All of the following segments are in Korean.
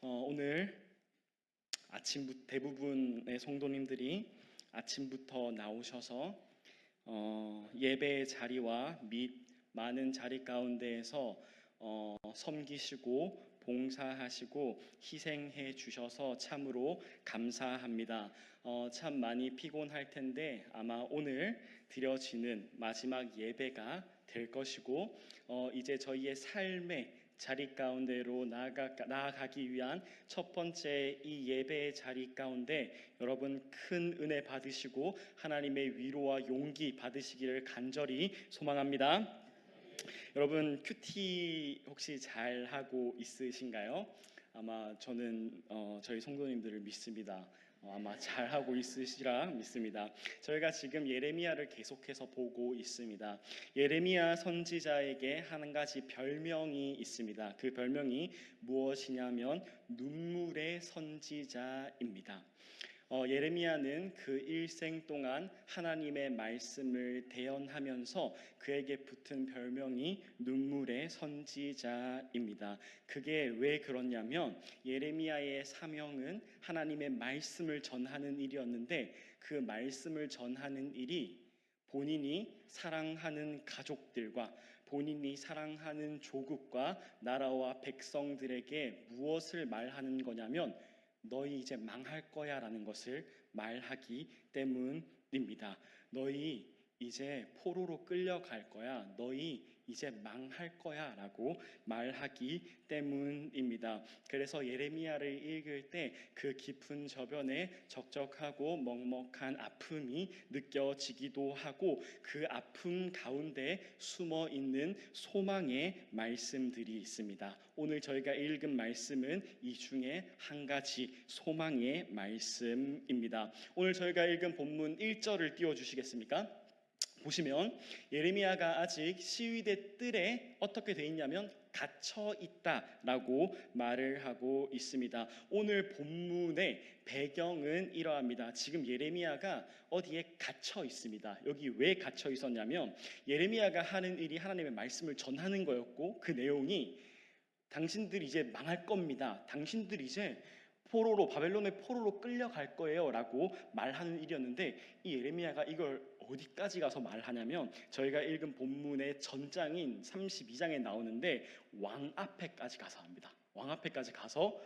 오늘 아침부터 대부분의 성도님들이 아침부터 나오셔서 예배 자리와 및 많은 자리 가운데에서 섬기시고 봉사하시고 희생해 주셔서 참으로 감사합니다. 참 많이 피곤할 텐데 아마 오늘 드려지는 마지막 예배가 될 것이고 이제 저희의 삶의 자리 가운데로 나아가기 위한 첫 번째 이 예배의 자리 가운데 여러분 큰 은혜 받으시고 하나님의 위로와 용기 받으시기를 간절히 소망합니다. 여러분 큐티 혹시 잘 하고 있으신가요? 아마 저는 저희 성도님들을 믿습니다. 아마 잘 하고 있으시라 믿습니다. 저희가 지금 예레미야를 계속해서 보고 있습니다. 예레미야 선지자에게 한 가지 별명이 있습니다. 그 별명이 무엇이냐면 눈물의 선지자입니다. 예레미야는 그 일생 동안 하나님의 말씀을 대언하면서 그에게 붙은 별명이 눈물의 선지자입니다. 그게 왜 그렇냐면 예레미야의 사명은 하나님의 말씀을 전하는 일이었는데 그 말씀을 전하는 일이 본인이 사랑하는 가족들과 본인이 사랑하는 조국과 나라와 백성들에게 무엇을 말하는 거냐면 너희 이제 망할 거야 라는 것을 말하기 때문입니다. 너희 이제 포로로 끌려갈 거야. 너희 이제 망할 거야 라고 말하기 때문입니다. 그래서 예레미야를 읽을 때 그 깊은 저변에 적적하고 먹먹한 아픔이 느껴지기도 하고 그 아픔 가운데 숨어 있는 소망의 말씀들이 있습니다. 오늘 저희가 읽은 말씀은 이 중에 한 가지 소망의 말씀입니다. 오늘 저희가 읽은 본문 1절을 띄워주시겠습니까? 보시면 예레미야가 아직 시위대 뜰에 어떻게 돼 있냐면 갇혀 있다라고 말을 하고 있습니다. 오늘 본문의 배경은 이러합니다. 지금 예레미야가 어디에 갇혀 있습니다. 여기 왜 갇혀 있었냐면 예레미야가 하는 일이 하나님의 말씀을 전하는 거였고 그 내용이 당신들 이제 망할 겁니다. 당신들 이제 바벨론의 포로로 끌려갈 거예요 라고 말하는 일이었는데 이 예레미야가 이걸 어디까지 가서 말하냐면 저희가 읽은 본문의 전장인 32장에 나오는데 왕 앞에까지 가서 합니다. 왕 앞에까지 가서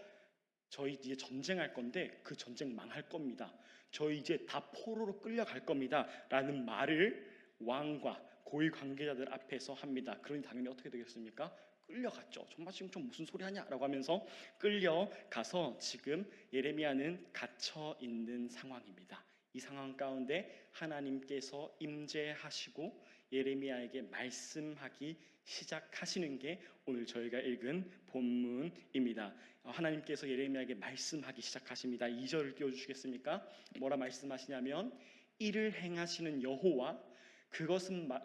저희 이제 전쟁할 건데 그 전쟁 망할 겁니다. 저희 이제 다 포로로 끌려갈 겁니다 라는 말을 왕과 고위 관계자들 앞에서 합니다. 그러니 당연히 어떻게 되겠습니까? 끌려갔죠. 정말 지금 좀 무슨 소리 하냐라고 하면서 끌려가서 지금 예레미야는 갇혀 있는 상황입니다. 이 상황 가운데 하나님께서 임재하시고 예레미야에게 말씀하기 시작하시는 게 오늘 저희가 읽은 본문입니다. 하나님께서 예레미야에게 말씀하기 시작하십니다. 2절을 띄워주시겠습니까? 뭐라 말씀하시냐면 이를 행하시는 여호와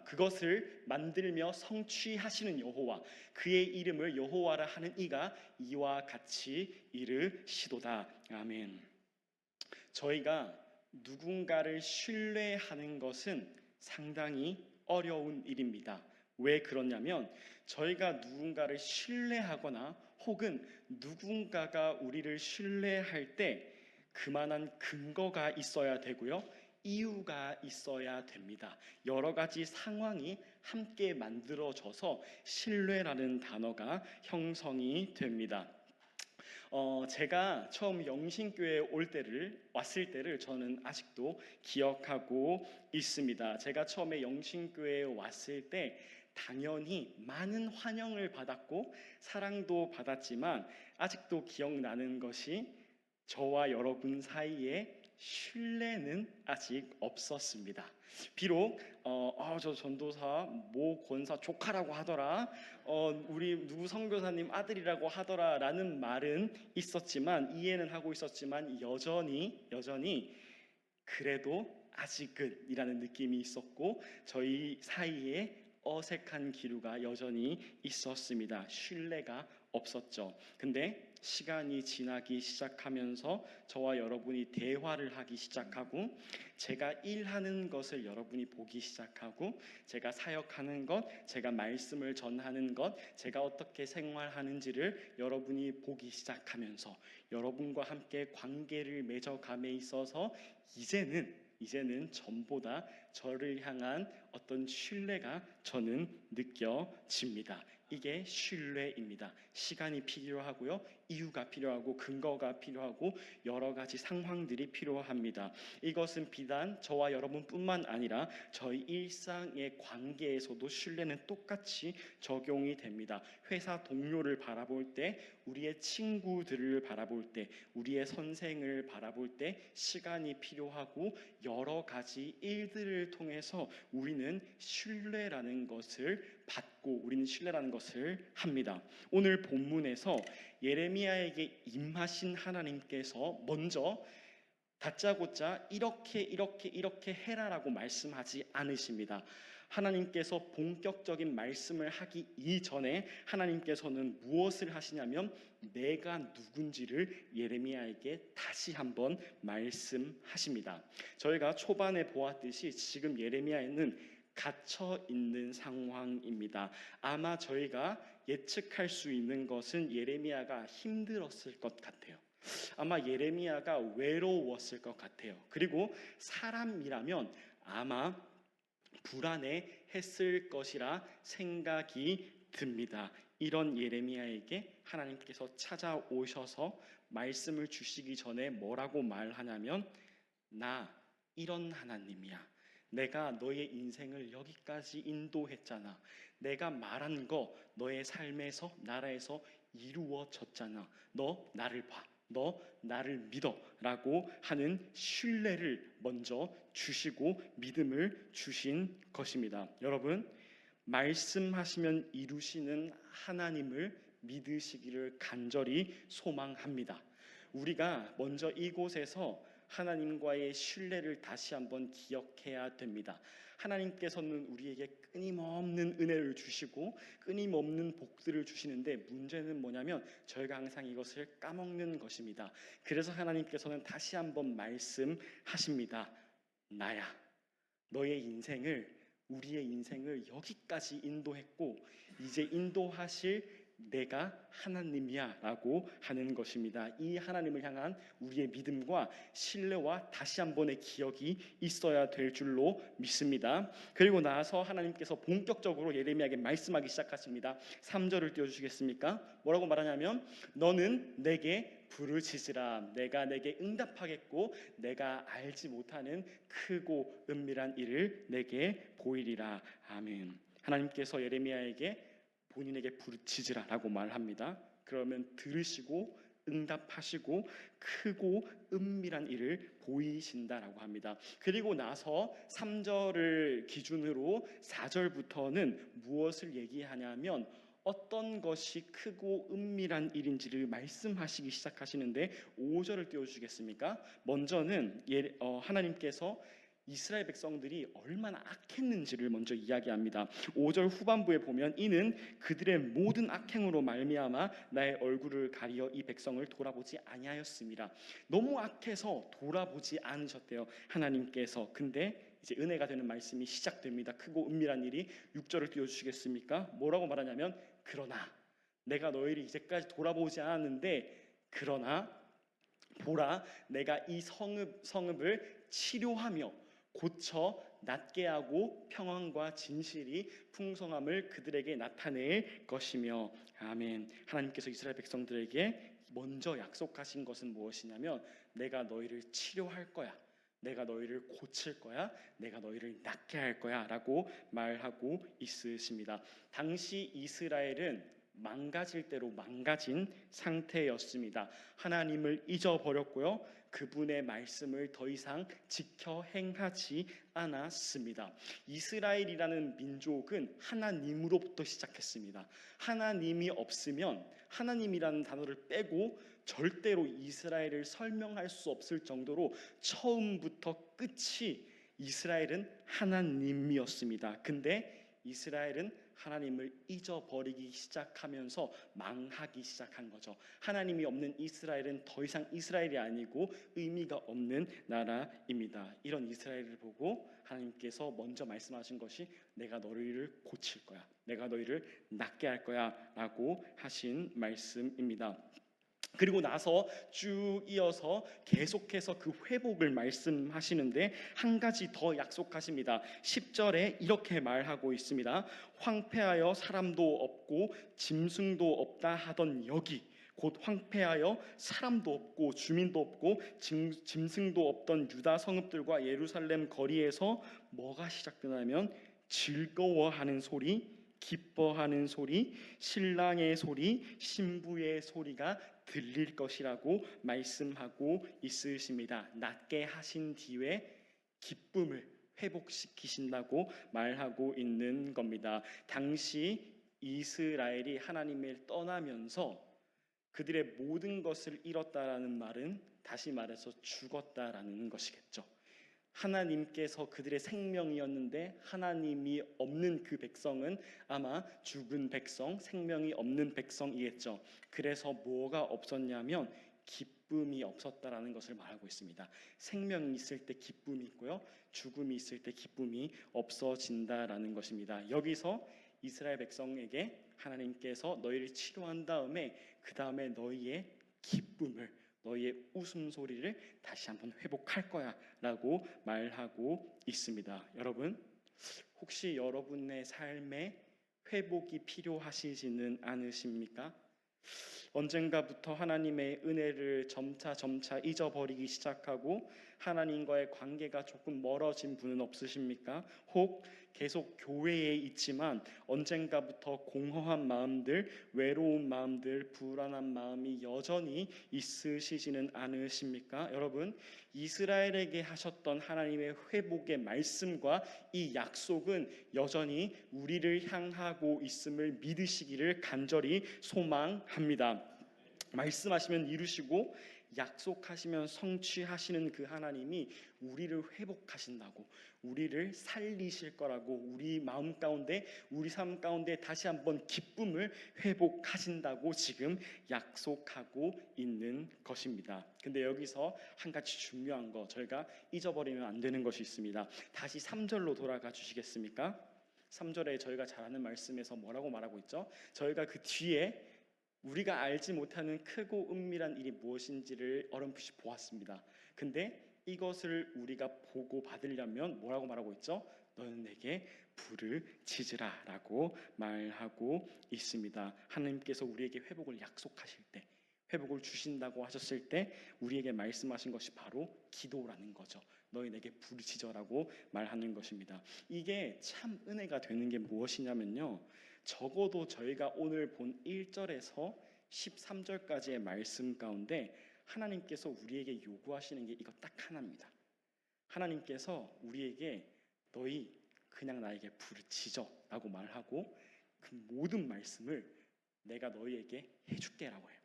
그것을 만들며 성취하시는 여호와 그의 이름을 여호와라 하는 이가 이와 같이 이르시도다. 아멘. 저희가 누군가를 신뢰하는 것은 상당히 어려운 일입니다. 왜 그러냐면 저희가 누군가를 신뢰하거나 혹은 누군가가 우리를 신뢰할 때 그만한 근거가 있어야 되고요. 이유가 있어야 됩니다. 여러 가지 상황이 함께 만들어져서 신뢰라는 단어가 형성이 됩니다. 제가 처음 영신교회에 왔을 때를 저는 아직도 기억하고 있습니다. 제가 처음에 영신교회에 왔을 때 당연히 많은 환영을 받았고 사랑도 받았지만 아직도 기억나는 것이 저와 여러분 사이에 신뢰는 아직 없었습니다. 비록 저 전도사 모 권사 조카라고 하더라, 우리 누구 선교사님 아들이라고 하더라라는 말은 있었지만 이해는 하고 있었지만 여전히 그래도 아직은이라는 느낌이 있었고 저희 사이에 어색한 기류가 여전히 있었습니다. 신뢰가 없었죠. 근데 시간이 지나기 시작하면서 저와 여러분이 대화를 하기 시작하고, 제가 일하는 것을 여러분이 보기 시작하고, 제가 사역하는 것, 제가 말씀을 전하는 것, 제가 어떻게 생활하는지를 여러분이 보기 시작하면서 여러분과 함께 관계를 맺어감에 있어서 이제는 전보다 저를 향한 어떤 신뢰가 저는 느껴집니다. 이게 신뢰입니다. 시간이 필요하고요, 이유가 필요하고, 근거가 필요하고, 여러 가지 상황들이 필요합니다. 이것은 비단 저와 여러분뿐만 아니라 저희 일상의 관계에서도 신뢰는 똑같이 적용이 됩니다. 회사 동료를 바라볼 때, 우리의 친구들을 바라볼 때, 우리의 선생을 바라볼 때 시간이 필요하고, 여러 가지 일들을 통해서 우리는 신뢰라는 것을 받고, 우리는 신뢰라는 것을 합니다. 오늘 본문에서 예레미야에게 임하신 하나님께서 먼저 다짜고짜 이렇게 해라라고 말씀하지 않으십니다. 하나님께서 본격적인 말씀을 하기 이전에 하나님께서는 무엇을 하시냐면 내가 누군지를 예레미야에게 다시 한번 말씀하십니다. 저희가 초반에 보았듯이 지금 예레미야에는 갇혀 있는 상황입니다. 아마 저희가 예측할 수 있는 것은 예레미야가 힘들었을 것 같아요. 아마 예레미야가 외로웠을 것 같아요. 그리고 사람이라면 아마 불안해했을 것이라 생각이 듭니다. 이런 예레미야에게 하나님께서 찾아오셔서 말씀을 주시기 전에 뭐라고 말하냐면, 나 이런 하나님이야. 내가 너의 인생을 여기까지 인도했잖아. 내가 말한 거 너의 삶에서, 나라에서 이루어졌잖아. 너 나를 봐. 너 나를 믿어 라고 하는 신뢰를 먼저 주시고 믿음을 주신 것입니다. 여러분, 말씀하시면 이루시는 하나님을 믿으시기를 간절히 소망합니다. 우리가 먼저 이곳에서 하나님과의 신뢰를 다시 한번 기억해야 됩니다. 하나님께서는 우리에게 끊임없는 은혜를 주시고 끊임없는 복들을 주시는데, 문제는 뭐냐면 저희가 항상 이것을 까먹는 것입니다. 그래서 하나님께서는 다시 한번 말씀하십니다. 나야. 너의 인생을, 우리의 인생을 여기까지 인도했고 이제 인도하실 내가 하나님이야 라고 하는 것입니다. 이 하나님을 향한 우리의 믿음과 신뢰와 다시 한 번의 기억이 있어야 될 줄로 믿습니다. 그리고 나서 하나님께서 본격적으로 예레미야에게 말씀하기 시작하십니다. 3절을 띄워주시겠습니까? 뭐라고 말하냐면, 너는 내게 부르짖으라. 내가 내게 응답하겠고 내가 알지 못하는 크고 은밀한 일을 내게 보이리라. 아멘. 하나님께서 예레미야에게 본인에게 부르짖으라라고 말합니다. 그러면 들으시고 응답하시고 크고 은밀한 일을 보이신다라고 합니다. 그리고 나서 3절을 기준으로 4절부터는 무엇을 얘기하냐면 어떤 것이 크고 은밀한 일인지를 말씀하시기 시작하시는데, 5절을 띄워주시겠습니까? 먼저는 하나님께서 이스라엘 백성들이 얼마나 악했는지를 먼저 이야기합니다. 5절 후반부에 보면, 이는 그들의 모든 악행으로 말미암아 나의 얼굴을 가리어 이 백성을 돌아보지 아니하였습니다. 너무 악해서 돌아보지 않으셨대요, 하나님께서. 근데 이제 은혜가 되는 말씀이 시작됩니다. 크고 은밀한 일이. 6절을 띄워주시겠습니까? 뭐라고 말하냐면, 그러나 내가 너희를 이제까지 돌아보지 않았는데, 그러나 보라, 내가 이 성읍을 치료하며 고쳐 낫게 하고 평안과 진실이 풍성함을 그들에게 나타낼 것이며. 아멘. 하나님께서 이스라엘 백성들에게 먼저 약속하신 것은 무엇이냐면, 내가 너희를 치료할 거야, 내가 너희를 고칠 거야, 내가 너희를 낫게 할 거야 라고 말하고 있으십니다. 당시 이스라엘은 망가질 대로 망가진 상태였습니다. 하나님을 잊어버렸고요, 그분의 말씀을 더 이상 지켜 행하지 않았습니다. 이스라엘이라는 민족은 하나님으로부터 시작했습니다. 하나님이 없으면, 하나님이라는 단어를 빼고 절대로 이스라엘을 설명할 수 없을 정도로 처음부터 끝이 이스라엘은 하나님이었습니다. 근데 이스라엘은 하나님을 잊어버리기 시작하면서 망하기 시작한 거죠. 하나님이 없는 이스라엘은 더 이상 이스라엘이 아니고 의미가 없는 나라입니다. 이런 이스라엘을 보고 하나님께서 먼저 말씀하신 것이 내가 너희를 고칠 거야, 내가 너희를 낫게 할 거야 라고 하신 말씀입니다. 그리고 나서 쭉 이어서 계속해서 그 회복을 말씀하시는데 한 가지 더 약속하십니다. 10절에 이렇게 말하고 있습니다. 황폐하여 사람도 없고 짐승도 없다 하던 여기, 곧 황폐하여 사람도 없고 주민도 없고 짐승도 없던 유다 성읍들과 예루살렘 거리에서 뭐가 시작되냐면 즐거워하는 소리, 기뻐하는 소리, 신랑의 소리, 신부의 소리가 들릴 것이라고 말씀하고 있으십니다. 낫게 하신 뒤에 기쁨을 회복시키신다고 말하고 있는 겁니다. 당시 이스라엘이 하나님을 떠나면서 그들의 모든 것을 잃었다라는 말은 다시 말해서 죽었다라는 것이겠죠. 하나님께서 그들의 생명이었는데 하나님이 없는 그 백성은 아마 죽은 백성, 생명이 없는 백성이겠죠. 그래서 뭐가 없었냐면 기쁨이 없었다라는 것을 말하고 있습니다. 생명이 있을 때 기쁨이 있고요, 죽음이 있을 때 기쁨이 없어진다라는 것입니다. 여기서 이스라엘 백성에게 하나님께서 너희를 치료한 다음에 그 다음에 너희의 기쁨을, 너희의 웃음소리를 다시 한번 회복할 거야 라고 말하고 있습니다. 여러분, 혹시 여러분의 삶에 회복이 필요하시지는 않으십니까? 언젠가부터 하나님의 은혜를 점차 잊어버리기 시작하고 하나님과의 관계가 조금 멀어진 분은 없으십니까? 혹 계속 교회에 있지만 언젠가부터 공허한 마음들, 외로운 마음들, 불안한 마음이 여전히 있으시지는 않으십니까? 여러분, 이스라엘에게 하셨던 하나님의 회복의 말씀과 이 약속은 여전히 우리를 향하고 있음을 믿으시기를 간절히 소망합니다. 말씀하시면 이루시고 약속하시면 성취하시는 그 하나님이 우리를 회복하신다고, 우리를 살리실 거라고, 우리 마음 가운데, 우리 삶 가운데 다시 한번 기쁨을 회복하신다고 지금 약속하고 있는 것입니다. 근데 여기서 한 가지 중요한 거, 저희가 잊어버리면 안 되는 것이 있습니다. 다시 3절로 돌아가 주시겠습니까? 3절에 저희가 잘 아는 말씀에서 뭐라고 말하고 있죠? 저희가 그 뒤에 우리가 알지 못하는 크고 은밀한 일이 무엇인지를 어렴풋이 보았습니다. 근데 이것을 우리가 보고 받으려면 뭐라고 말하고 있죠? 너는 내게 불을 지으라 라고 말하고 있습니다. 하나님께서 우리에게 회복을 약속하실 때, 회복을 주신다고 하셨을 때 우리에게 말씀하신 것이 바로 기도라는 거죠. 너희 내게 불을 지져라고 말하는 것입니다. 이게 참 은혜가 되는 게 무엇이냐면요, 적어도 저희가 오늘 본 1절에서 13절까지의 말씀 가운데 하나님께서 우리에게 요구하시는 게 이거 딱 하나입니다. 하나님께서 우리에게 너희 그냥 나에게 불을 지져 라고 말하고 그 모든 말씀을 내가 너희에게 해줄게 라고 해요.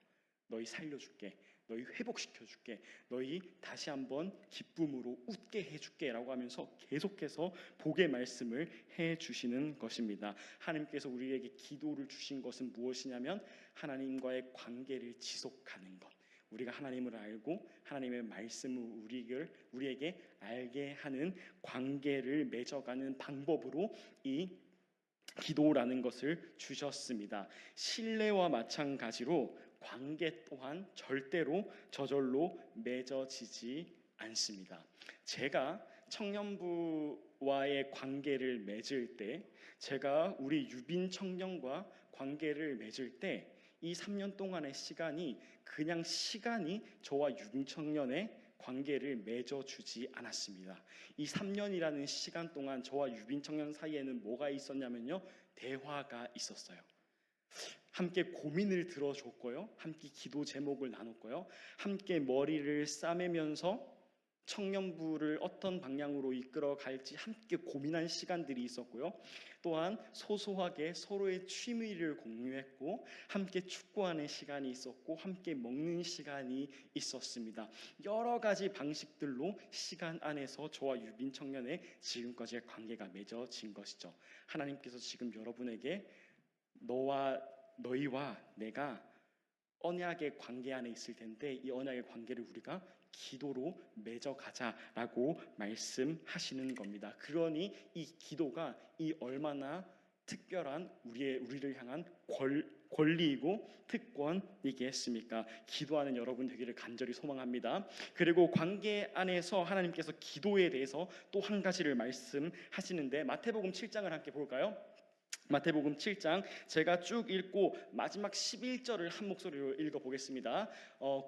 너희 살려줄게, 너희 회복시켜줄게, 너희 다시 한번 기쁨으로 웃게 해줄게 라고 하면서 계속해서 복의 말씀을 해주시는 것입니다. 하나님께서 우리에게 기도를 주신 것은 무엇이냐면 하나님과의 관계를 지속하는 것, 우리가 하나님을 알고 하나님의 말씀을 우리에게 알게 하는 관계를 맺어가는 방법으로 이 기도라는 것을 주셨습니다. 신뢰와 마찬가지로 관계 또한 절대로 저절로 맺어지지 않습니다. 제가 청년부와의 관계를 맺을 때, 제가 우리 유빈 청년과 관계를 맺을 때 이 3년 동안의 시간이 그냥 시간이 저와 유빈 청년의 관계를 맺어주지 않았습니다. 이 3년이라는 시간 동안 저와 유빈 청년 사이에는 뭐가 있었냐면요, 대화가 있었어요. 함께 고민을 들어줬고요, 함께 기도 제목을 나눴고요, 함께 머리를 싸매면서 청년부를 어떤 방향으로 이끌어 갈지 함께 고민한 시간들이 있었고요. 또한 소소하게 서로의 취미를 공유했고 함께 축구하는 시간이 있었고 함께 먹는 시간이 있었습니다. 여러 가지 방식들로 시간 안에서 저와 유빈 청년의 지금까지의 관계가 맺어진 것이죠. 하나님께서 지금 여러분에게 너희와 내가 언약의 관계 안에 있을 텐데 이 언약의 관계를 우리가 기도로 맺어가자라고 말씀하시는 겁니다. 그러니 이 기도가 이 얼마나 특별한 우리를 향한 권리이고 특권이겠습니까? 기도하는 여러분 되기를 간절히 소망합니다. 그리고 관계 안에서 하나님께서 기도에 대해서 또 한 가지를 말씀하시는데 마태복음 7장을 함께 볼까요? 마태복음 7장 제가 쭉 읽고 마지막 11절을 한 목소리로 읽어보겠습니다.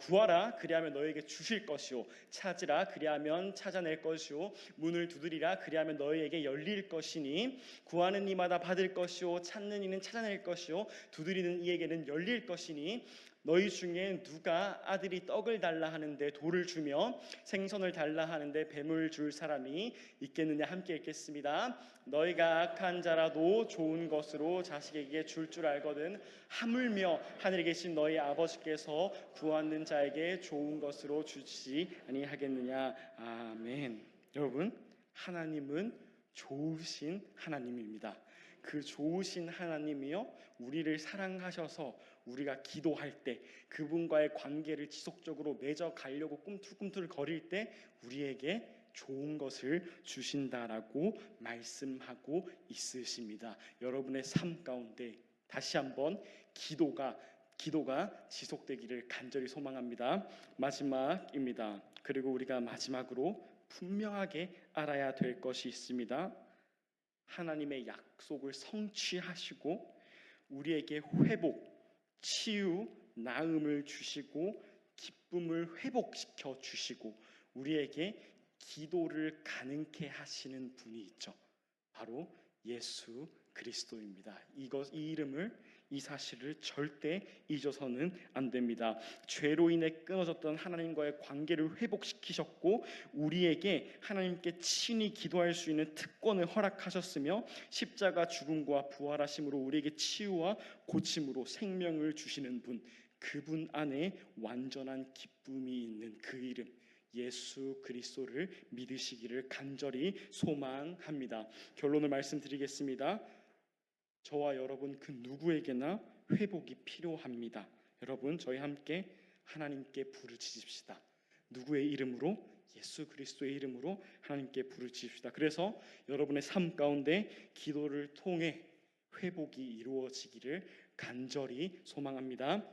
구하라 그리하면 너에게 주실 것이요 찾으라 그리하면 찾아낼 것이요 문을 두드리라 그리하면 너희에게 열릴 것이니 구하는 이마다 받을 것이요 찾는 이는 찾아낼 것이요 두드리는 이에게는 열릴 것이니 너희 중에 누가 아들이 떡을 달라 하는데 돌을 주며 생선을 달라 하는데 뱀을 줄 사람이 있겠느냐. 함께 읽겠습니다. 너희가 악한 자라도 좋은 것으로 자식에게 줄 알거든 하물며 하늘에 계신 너희 아버지께서 구하는 자에게 좋은 것으로 주시지 아니하겠느냐. 아멘. 여러분, 하나님은 좋으신 하나님입니다. 그 좋으신 하나님이요 우리를 사랑하셔서 우리가 기도할 때 그분과의 관계를 지속적으로 맺어 가려고 꿈틀꿈틀 거릴 때 우리에게 좋은 것을 주신다라고 말씀하고 있으십니다. 여러분의 삶 가운데 다시 한번 기도가 지속되기를 간절히 소망합니다. 마지막입니다. 그리고 우리가 마지막으로 분명하게 알아야 될 것이 있습니다. 하나님의 약속을 성취하시고 우리에게 회복, 치유, 나음을 주시고 기쁨을 회복시켜 주시고 우리에게 기도를 가능케 하시는 분이 있죠. 바로 예수 그리스도입니다. 이 이름을 이 사실을 절대 잊어서는 안 됩니다. 죄로 인해 끊어졌던 하나님과의 관계를 회복시키셨고 우리에게 하나님께 친히 기도할 수 있는 특권을 허락하셨으며 십자가 죽음과 부활하심으로 우리에게 치유와 고침으로 생명을 주시는 분, 그분 안에 완전한 기쁨이 있는 그 이름 예수 그리스도를 믿으시기를 간절히 소망합니다. 결론을 말씀드리겠습니다. 저와 여러분 그 누구에게나 회복이 필요합니다. 여러분 저희 함께 하나님께 부르짖읍시다. 누구의 이름으로? 예수 그리스도의 이름으로 하나님께 부르짖읍시다. 그래서 여러분의 삶 가운데 기도를 통해 회복이 이루어지기를 간절히 소망합니다.